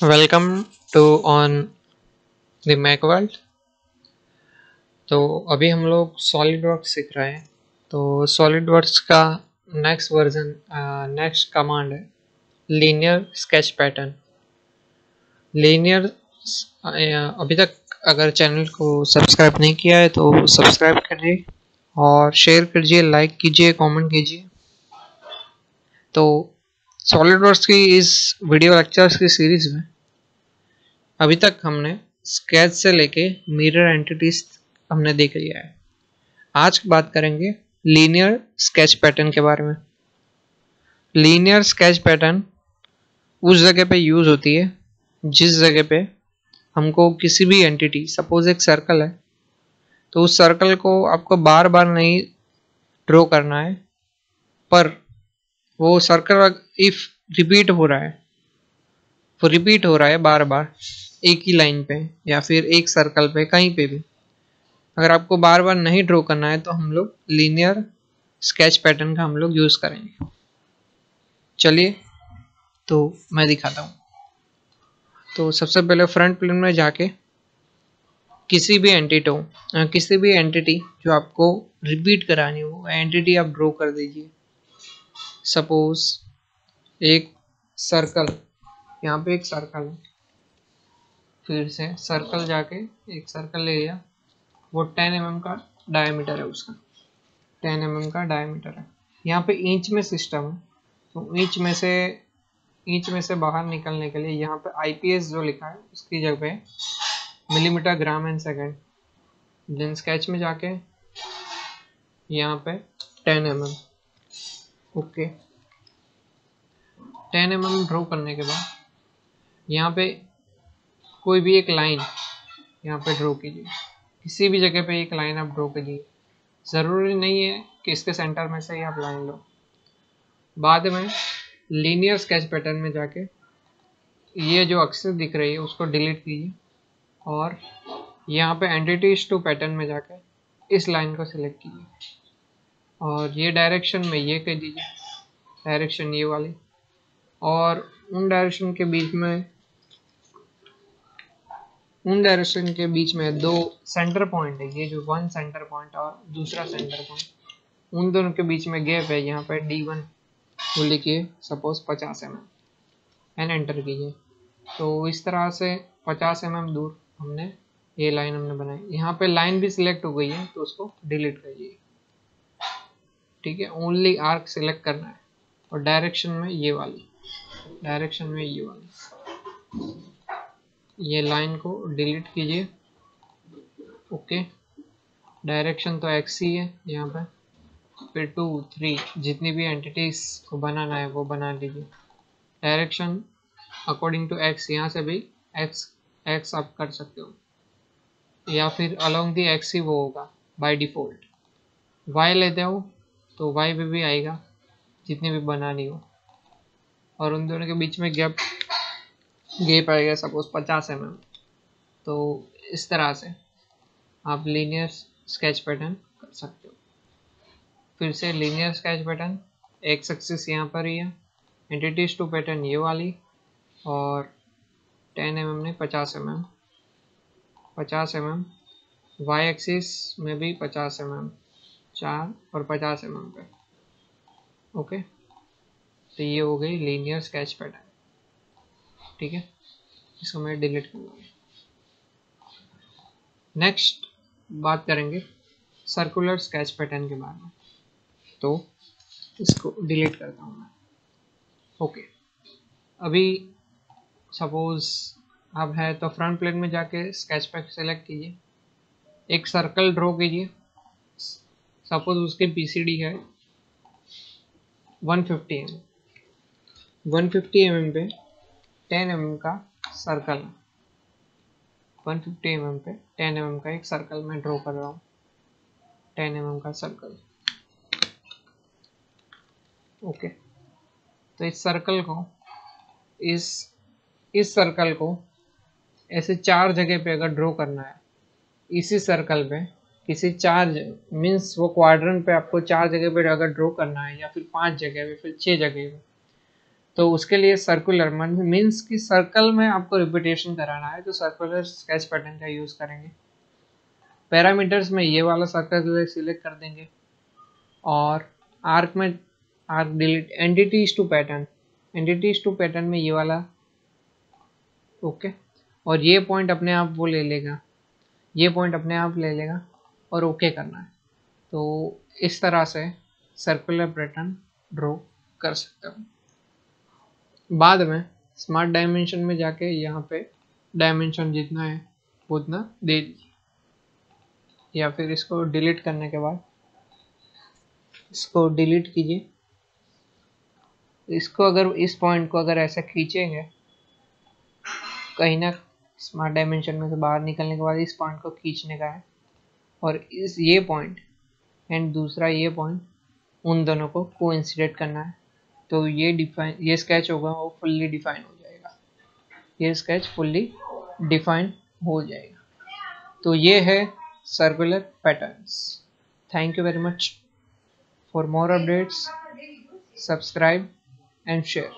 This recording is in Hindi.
Welcome to on the Mac world. तो अभी हम लोग सॉलिड वर्क्स सीख रहे हैं। तो सॉलिड वर्क्स का नेक्स्ट वर्जन नेक्स्ट कमांड है लीनियर स्केच पैटर्न। लीनियर अभी तक अगर चैनल को सब्सक्राइब नहीं किया है तो सब्सक्राइब करिए और शेयर कीजिए, लाइक कीजिए, कमेंट कीजिए। तो सॉलिड वर्क्स की इस वीडियो लेक्चर्स की सीरीज में अभी तक हमने स्केच से लेके मिरर एंटिटीज हमने देख लिया है। आज बात करेंगे लीनियर स्केच पैटर्न के बारे में। लीनियर स्केच पैटर्न उस जगह पे यूज होती है जिस जगह पे हमको किसी भी एंटिटी, सपोज एक सर्कल है, तो उस सर्कल को आपको बार बार नहीं ड्रॉ करना है, पर वो सर्कल इफ रिपीट हो रहा है, वो रिपीट हो रहा है बार बार एक ही लाइन पे या फिर एक सर्कल पे, कहीं पे भी अगर आपको बार बार नहीं ड्रॉ करना है तो हम लोग लीनियर स्केच पैटर्न का हम लोग यूज करेंगे। चलिए तो मैं दिखाता हूँ। तो सबसे पहले फ्रंट प्लेन में जाके किसी भी एंटिटी जो आपको रिपीट करानी हो एंटिटी आप ड्रॉ कर दीजिए। सपोज एक सर्कल, यहाँ पे एक सर्कल है, फिर से सर्कल जाके एक सर्कल ले लिया, वो 10 mm का डायमीटर है, उसका 10 mm का डायमीटर है। यहाँ पे इंच में सिस्टम है, तो इंच में से बाहर निकलने के लिए यहाँ पे आईपीएस जो लिखा है उसकी जगह millimetre, gram and second. Then sketch में जाके यहाँ पे 10 mm, ओके। 10 mm ड्रॉ करने के बाद यहाँ पे कोई भी एक लाइन यहाँ पे ड्रॉ कीजिए। किसी भी जगह पे एक लाइन आप ड्रॉ कीजिए, ज़रूरी नहीं है कि इसके सेंटर में से ही आप लाइन लो। बाद में लीनियर स्केच पैटर्न में जाके ये जो अक्षर दिख रही है उसको डिलीट कीजिए और यहाँ पे एंटिटीज टू पैटर्न में जाके इस लाइन को सिलेक्ट कीजिए और ये डायरेक्शन में ये कह दीजिए, डायरेक्शन ये वाली, और उन डायरेक्शन के बीच में दो सेंटर पॉइंट है, ये जो वन सेंटर पॉइंट और दूसरा सेंटर पॉइंट, उन दोनों के बीच में गैप है। यहाँ पे D1 वो लिखिए, सपोज 50 mm एंड एंटर कीजिए। तो इस तरह से 50 mm दूर हमने ये लाइन हमने बनाई। यहाँ पे लाइन भी सिलेक्ट हो गई है तो उसको डिलीट करिए, ठीक है। ओनली आर्क सिलेक्ट करना है और डायरेक्शन में ये वाली ये लाइन को डिलीट कीजिए, ओके। डायरेक्शन तो एक्स ही है यहाँ पे, फिर 2 3 जितनी भी एंटिटीज को बनाना है वो बना लीजिए। डायरेक्शन अकॉर्डिंग टू एक्स, यहाँ से भी एक्स आप कर सकते हो या फिर अलोंग दी एक्स ही वो होगा बाय डिफॉल्ट। वाई लेते हो तो वाई पे भी आएगा जितनी भी बनानी हो, और उन दोनों के बीच में गैप आएगा सपोज 50 mm। तो इस तरह से आप लीनियर स्केच पैटर्न कर सकते हो। फिर से linear sketch pattern, x axis यहाँ पर ही है, एंटिटीज टू पैटर्न ये वाली, और 10 mm ने 50 mm, वाई एक्सिस में भी 50 mm, 4 और 50 mm पे, ओके। तो ये हो गई लीनियर स्केच पैटर्न, ठीक है। इसको मैं डिलीट करूँगा। नेक्स्ट बात करेंगे सर्कुलर स्केच पैटर्न के बारे में, तो इसको डिलीट करता हूँ मैं, ओके। अभी सपोज अब है तो फ्रंट प्लेन में जाके स्केच पैक सेलेक्ट कीजिए, एक सर्कल ड्रॉ कीजिए। सपोज उसके पीसीडी है 150 mm, 150 mm पे 10 mm का सर्कल है, 150 mm पे 10 mm का एक सर्कल मैं ड्रॉ कर रहा हूँ, 10 mm का सर्कल, ओके। तो इस सर्कल को ऐसे 4 जगह पे अगर ड्रॉ करना है, इसी सर्कल पे किसी 4 मीन्स वो क्वाड्रेंट पे आपको 4 जगह पे अगर ड्रॉ करना है, या फिर 5 जगह पे, फिर 6 जगह पे, तो उसके लिए सर्कुलर मीन्स कि सर्कल में आपको रिपीटेशन कराना है, तो सर्कुलर स्केच पैटर्न का यूज़ करेंगे। पैरामीटर्स में ये वाला सर्कल सिलेक्ट कर देंगे, और आर्क में arc delete, entities to pattern, entities to pattern में ये वाला ओके, और ये पॉइंट अपने आप वो ले लेगा, ये पॉइंट अपने आप ले लेगा और ओके करना है। तो इस तरह से सर्कुलर पैटर्न ड्रॉ कर सकते हो। बाद में स्मार्ट डायमेंशन में जाके यहाँ पे डायमेंशन जितना है उतना दे दीजिए, या फिर इसको डिलीट करने के बाद इसको डिलीट कीजिए। इसको अगर इस पॉइंट को अगर ऐसा खींचेंगे कहीं ना, स्मार्ट डायमेंशन में से बाहर निकलने के बाद इस पॉइंट को खींचने का है, और इस ये पॉइंट एंड दूसरा ये पॉइंट, उन दोनों को कोइंसिडेंट करना है। तो ये स्केच होगा वो फुल्ली डिफाइन हो जाएगा, ये स्केच फुल्ली डिफाइन हो जाएगा। तो ये है circular patterns. Thank you very much. For more updates subscribe and share.